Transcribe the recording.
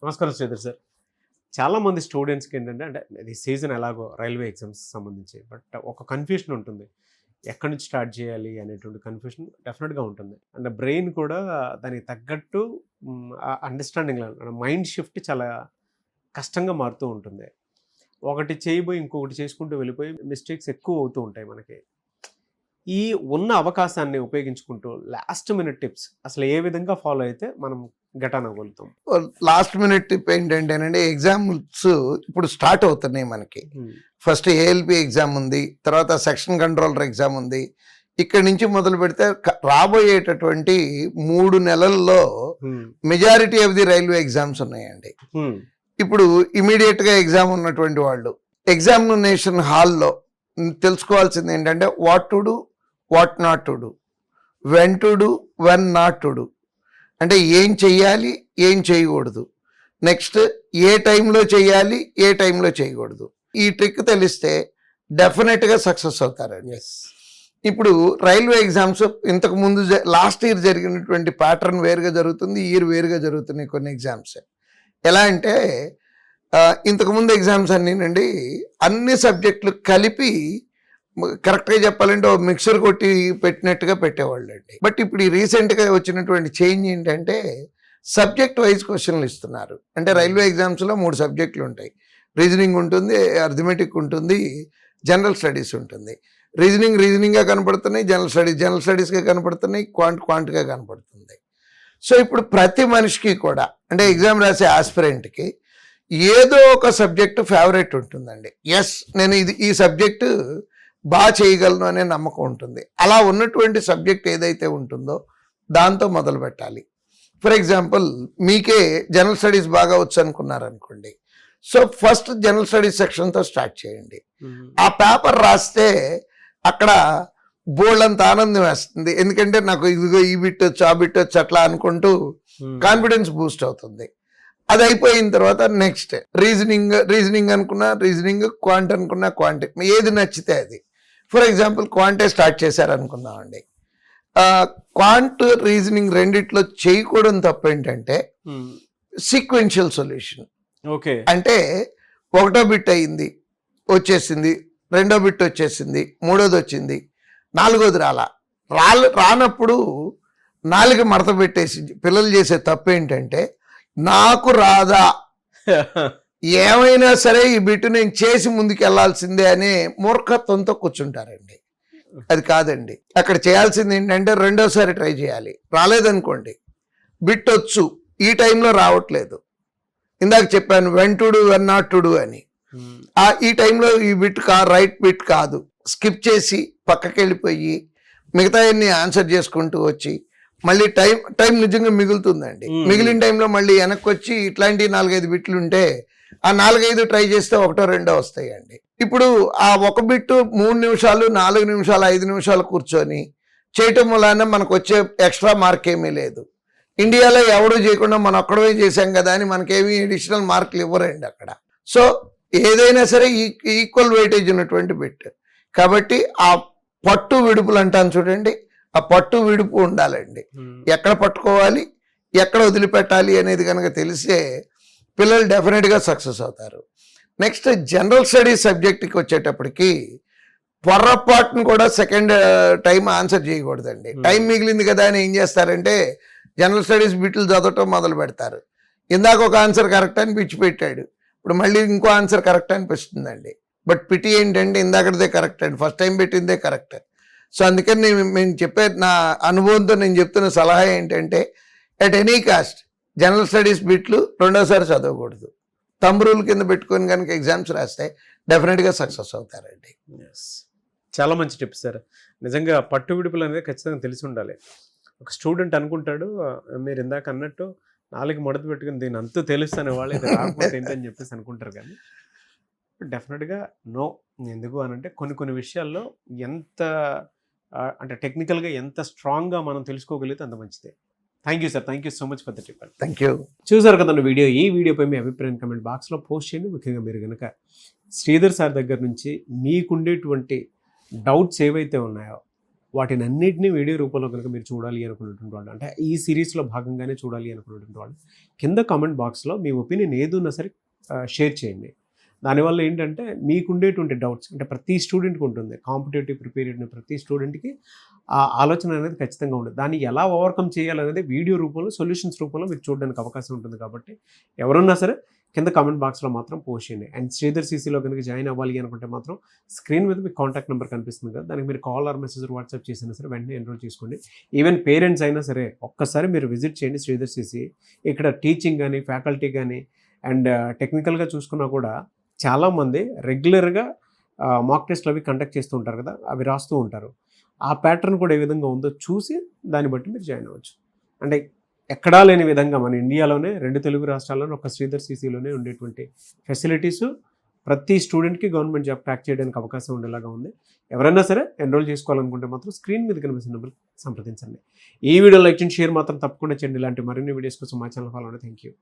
నమస్కారం శ్రీధర్ సార్. చాలామంది స్టూడెంట్స్‌కి ఏంటంటే అంటే ఇది సీజన్ ఎలాగో రైల్వే ఎగ్జామ్స్ సంబంధించి. బట్ ఒక కన్‌ఫ్యూషన్ ఉంటుంది. ఎక్కడి నుంచి స్టార్ట్ చేయాలి అనేటువంటి కన్‌ఫ్యూషన్ డెఫినిట్‌గా ఉంటుంది. అండ్ బ్రెయిన్ కూడా దానికి తగ్గట్టు అండర్‌స్టాండింగ్‌లో మైండ్ షిఫ్ట్ చాలా కష్టంగా మారుతూ ఉంటుంది. ఒకటి చేయబోయి ఇంకొకటి చేసుకుంటూ వెళ్ళిపోయి మిస్టేక్స్ ఎక్కువ అవుతూ ఉంటాయి మనకి. ఈ ఉన్న అవకాశాన్ని ఉపయోగించుకుంటూ లాస్ట్ మినిట్ టిప్స్ అసలు ఏ విధంగా ఫాలో అయితే మనం గెటాన్ అవ్వగలుగుతాం? లాస్ట్ మినిట్ టిప్ ఏంటంటేనండి, ఎగ్జామ్స్ ఇప్పుడు స్టార్ట్ అవుతున్నాయి మనకి. ఫస్ట్ ఏఎల్పి ఎగ్జామ్ ఉంది, తర్వాత సెక్షన్ కంట్రోలర్ ఎగ్జామ్ ఉంది. ఇక్కడి నుంచి మొదలు పెడితే రాబోయేటటువంటి 3 నెలల్లో majority of the railway exams ఉన్నాయండి. ఇప్పుడు ఇమీడియట్ గా ఎగ్జామ్ ఉన్నటువంటి వాళ్ళు ఎగ్జామినేషన్ హాల్లో తెలుసుకోవాల్సింది ఏంటంటే what to do, what not to do, when to do, when not to do. అంటే ఏం చెయ్యాలి, ఏం చేయకూడదు, నెక్స్ట్ ఏ టైంలో చేయాలి, ఏ టైంలో చేయకూడదు. ఈ ట్రిక్ తెలిస్తే డెఫినెట్గా సక్సెస్ అవుతారండి. ఇప్పుడు రైల్వే ఎగ్జామ్స్ ఇంతకు ముందు లాస్ట్ ఇయర్ జరిగినటువంటి ప్యాటర్న్ వేరుగా జరుగుతుంది, ఈ ఇయర్ వేరుగా జరుగుతున్నాయి కొన్ని ఎగ్జామ్స్. ఎలా అంటే ఇంతకుముందు ఎగ్జామ్స్ అన్నీనండి అన్ని సబ్జెక్టులు కలిపి కరెక్ట్గా చెప్పాలంటే ఓ మిక్సర్ కొట్టి పెట్టినట్టుగా పెట్టేవాళ్ళు అండి. బట్ ఇప్పుడు ఈ రీసెంట్గా వచ్చినటువంటి చేంజ్ ఏంటంటే సబ్జెక్ట్ వైజ్ క్వశ్చన్లు ఇస్తున్నారు. అంటే రైల్వే ఎగ్జామ్స్లో 3 సబ్జెక్టులు ఉంటాయి. రీజనింగ్ ఉంటుంది, అర్థమెటిక్ ఉంటుంది, జనరల్ స్టడీస్ ఉంటుంది. రీజనింగ్గా కనపడుతున్నాయి, జనరల్ స్టడీస్గా కనపడుతున్నాయి, క్వాంట్గా కనపడుతుంది. సో ఇప్పుడు ప్రతి మనిషికి కూడా అంటే ఎగ్జామ్ రాసే ఆస్పిరెంట్కి ఏదో ఒక సబ్జెక్టు ఫేవరెట్ ఉంటుందండి. ఎస్, నేను ఈ సబ్జెక్టు బాగా చేయగలను అనే నమ్మకం ఉంటుంది. అలా ఉన్నటువంటి సబ్జెక్ట్ ఏదైతే ఉంటుందో దాంతో మొదలు పెట్టాలి. ఫర్ ఎగ్జాంపుల్ మీకే జనరల్ స్టడీస్ బాగా వచ్చు అనుకున్నారనుకోండి, సో ఫస్ట్ జనరల్ స్టడీస్ సెక్షన్తో స్టార్ట్ చేయండి. ఆ పేపర్ రాస్తే అక్కడ బోల్డంత ఆనందం వేస్తుంది. ఎందుకంటే నాకు ఇదిగో ఈ బిట్ వచ్చు, ఆ బిట్ వచ్చు అట్లా అనుకుంటూ కాన్ఫిడెన్స్ బూస్ట్ అవుతుంది. అది అయిపోయిన తర్వాత నెక్స్ట్ రీజనింగ్ అనుకున్నా రీజనింగ్, క్వాంట్ అనుకున్నా క్వాంట్, ఏది నచ్చితే అది. ఫర్ ఎగ్జాంపుల్ క్వాంటే స్టార్ట్ చేశారనుకుందామండి, క్వాంట్ రీజనింగ్ రెండిట్లో చేయకూడదు తప్పు ఏంటంటే సీక్వెన్షియల్ సొల్యూషన్. ఓకే, అంటే ఒకటో బిట్ అయింది వచ్చేసింది, రెండో బిట్ వచ్చేసింది, మూడోది వచ్చింది, నాలుగోది రానప్పుడు 4 మడత పెట్టేసి పిల్లలు చేసే తప్పు ఏంటంటే నాకు రాదా, ఏమైనా సరే ఈ బిట్టు నేను చేసి ముందుకు వెళ్లాల్సిందే అనే మూర్ఖత్వంతో కూర్చుంటారండి. అది కాదండి. అక్కడ చేయాల్సింది ఏంటంటే రెండోసారి ట్రై చేయాలి. రాలేదనుకోండి, బిట్ వచ్చు, ఈ టైంలో రావట్లేదు, ఇందాక చెప్పాను when to do, when not to do అని. ఈ టైంలో ఈ బిట్ రైట్ బిట్ కాదు, స్కిప్ చేసి పక్కకి వెళ్ళిపోయి మిగతా ఆన్సర్ చేసుకుంటూ వచ్చి మళ్ళీ టైం నిజంగా మిగులుతుందండి. మిగిలిన టైంలో మళ్ళీ వెనక్కి వచ్చి ఇట్లాంటి 4-5 బిట్లు ఉంటే ఆ 4-5 ట్రై చేస్తే 1-2 వస్తాయండి. ఇప్పుడు ఆ ఒక బిట్టు 3 నిమిషాలు, 4 నిమిషాలు, 5 నిమిషాలు కూర్చొని చేయటం వలన మనకు వచ్చే ఎక్స్ట్రా మార్క్ ఏమీ లేదు. ఇండియాలో ఎవడూ చేయకుండా మనం ఒక్కడమే చేశాం కదా అని మనకేమీ అడిషనల్ మార్కులు ఇవ్వరండి అక్కడ. సో ఏదైనా సరే ఈక్వల్ వెయిటేజ్ ఉన్నటువంటి బిట్ కాబట్టి ఆ పట్టు విడుపులు అంటాను చూడండి, ఆ పట్టు విడుపు ఉండాలండి. ఎక్కడ పట్టుకోవాలి, ఎక్కడ వదిలిపెట్టాలి అనేది కనుక తెలిసే పిల్లలు డెఫినెట్గా సక్సెస్ అవుతారు. నెక్స్ట్ జనరల్ స్టడీస్ సబ్జెక్ట్కి వచ్చేటప్పటికి పొర్రపాటును కూడా సెకండ్ టైం ఆన్సర్ చేయకూడదండి. టైం మిగిలింది కదా అని ఏం చేస్తారంటే జనరల్ స్టడీస్ బిట్లు చదవటం మొదలు పెడతారు. ఇందాక ఒక ఆన్సర్ కరెక్ట్ అని పెట్టాడు, ఇప్పుడు మళ్ళీ ఇంకో ఆన్సర్ కరెక్ట్ అనిపిస్తుందండి. బట్ పిటి ఏంటంటే ఇందాకదే కరెక్ట్ అండి, ఫస్ట్ టైం పెట్టిందే కరెక్ట్. సో అందుకని నేను చెప్పే నా అనుభవంతో నేను చెప్తున్న సలహా ఏంటంటే at any cost general studies బిట్లు రెండోసారి చదవకూడదు. థంబ్ రూల్ కింద పెట్టుకొని కనుక ఎగ్జామ్స్ రాస్తే డెఫినెట్గా సక్సెస్ అవుతారండి. చాలా మంచి టిప్స్ సార్. నిజంగా పట్టు విడుపులు అనేది ఖచ్చితంగా తెలిసి ఉండాలి. ఒక స్టూడెంట్ అనుకుంటాడు, మీరు ఇందాక అన్నట్టు 4 మడత పెట్టుకుని దీని అంతా తెలుస్తానే వాళ్ళు ఇది రాకపోతే ఏంటని చెప్పేసి అనుకుంటారు. కానీ డెఫినెట్గా నో. ఎందుకు అనంటే కొన్ని విషయాల్లో ఎంత అంటే టెక్నికల్గా ఎంత స్ట్రాంగ్గా మనం తెలుసుకోగలిగితే అంత మంచిదే. Thank you sir, thank you so much for the tip. Thank you. చూసారు కదండి వీడియో. ఈ వీడియోపై మీ అభిప్రాయం కమెంట్ బాక్స్లో పోస్ట్ చేయండి. ముఖ్యంగా మీరు కనుక శ్రీధర్ సార్ దగ్గర నుంచి మీకుండేటువంటి డౌట్స్ ఏవైతే ఉన్నాయో వాటిని అన్నిటినీ వీడియో రూపంలో కనుక మీరు చూడాలి అనుకున్నటువంటి వాళ్ళు, అంటే ఈ సిరీస్లో భాగంగానే చూడాలి అనుకున్నటువంటి వాళ్ళు, కింద కామెంట్ బాక్స్లో మీ ఒపీనియన్ ఏదున్నా సరే షేర్ చేయండి. దానివల్ల ఏంటంటే మీకుండేటువంటి డౌట్స్, అంటే ప్రతి స్టూడెంట్కి ఉంటుంది, కాంపిటేటివ్ ప్రిపేర్ అయిన ప్రతి స్టూడెంట్కి ఆ ఆలోచన అనేది ఖచ్చితంగా ఉంటుంది. దాన్ని ఎలా ఓవర్కమ్ చేయాలనేది వీడియో రూపంలో, సొల్యూషన్స్ రూపంలో మీరు చూడడానికి అవకాశం ఉంటుంది. కాబట్టి ఎవరున్నా సరే కింద కామెంట్ బాక్స్లో మాత్రం పోస్ట్ చేయండి. అండ్ శ్రీధర్ సీసీలో కనుక జాయిన్ అవ్వాలి అనుకుంటే మాత్రం స్క్రీన్ మీద మీకు కాంటాక్ట్ నెంబర్ కనిపిస్తుంది కదా, దానికి మీరు కాల్ ఆర్ మెసేజ్ వాట్సాప్ చేసినా సరే వెంటనే ఎన్రోల్ చేసుకోండి. ఈవెన్ పేరెంట్స్ అయినా సరే ఒక్కసారి మీరు విజిట్ చేయండి శ్రీధర్ సీసీ. ఇక్కడ టీచింగ్ కానీ, ఫ్యాకల్టీ కానీ, అండ్ టెక్నికల్గా చూసుకున్నా కూడా చాలామంది రెగ్యులర్గా మాక్ టెస్ట్లు అవి కండక్ట్ చేస్తూ ఉంటారు కదా, అవి రాస్తూ ఉంటారు. ఆ ప్యాటర్న్ కూడా ఏ విధంగా ఉందో చూసి దాన్ని బట్టి మీరు జాయిన్ అవ్వచ్చు. అంటే ఎక్కడా లేని విధంగా మన ఇండియాలోనే 2 తెలుగు రాష్ట్రాల్లోనే ఒక శ్రీధర్ సీసీలోనే ఉండేటువంటి ఫెసిలిటీసు ప్రతి స్టూడెంట్కి గవర్నమెంట్ జాబ్ క్రాక్ చేయడానికి అవకాశం ఉండేలాగా ఉంది. ఎవరైనా సరే ఎన్రోల్ చేసుకోవాలనుకుంటే మాత్రం స్క్రీన్ మీద కనిపిస్తున్న నెంబర్ సంప్రదించండి. ఈ వీడియో లైక్ చేయండి, షేర్ మాత్రం తప్పకుండా చేయండి. ఇలాంటి మరిన్ని వీడియోస్ కోసం మా ఛానల్ ఫాలో అవ్వండి. Thank you.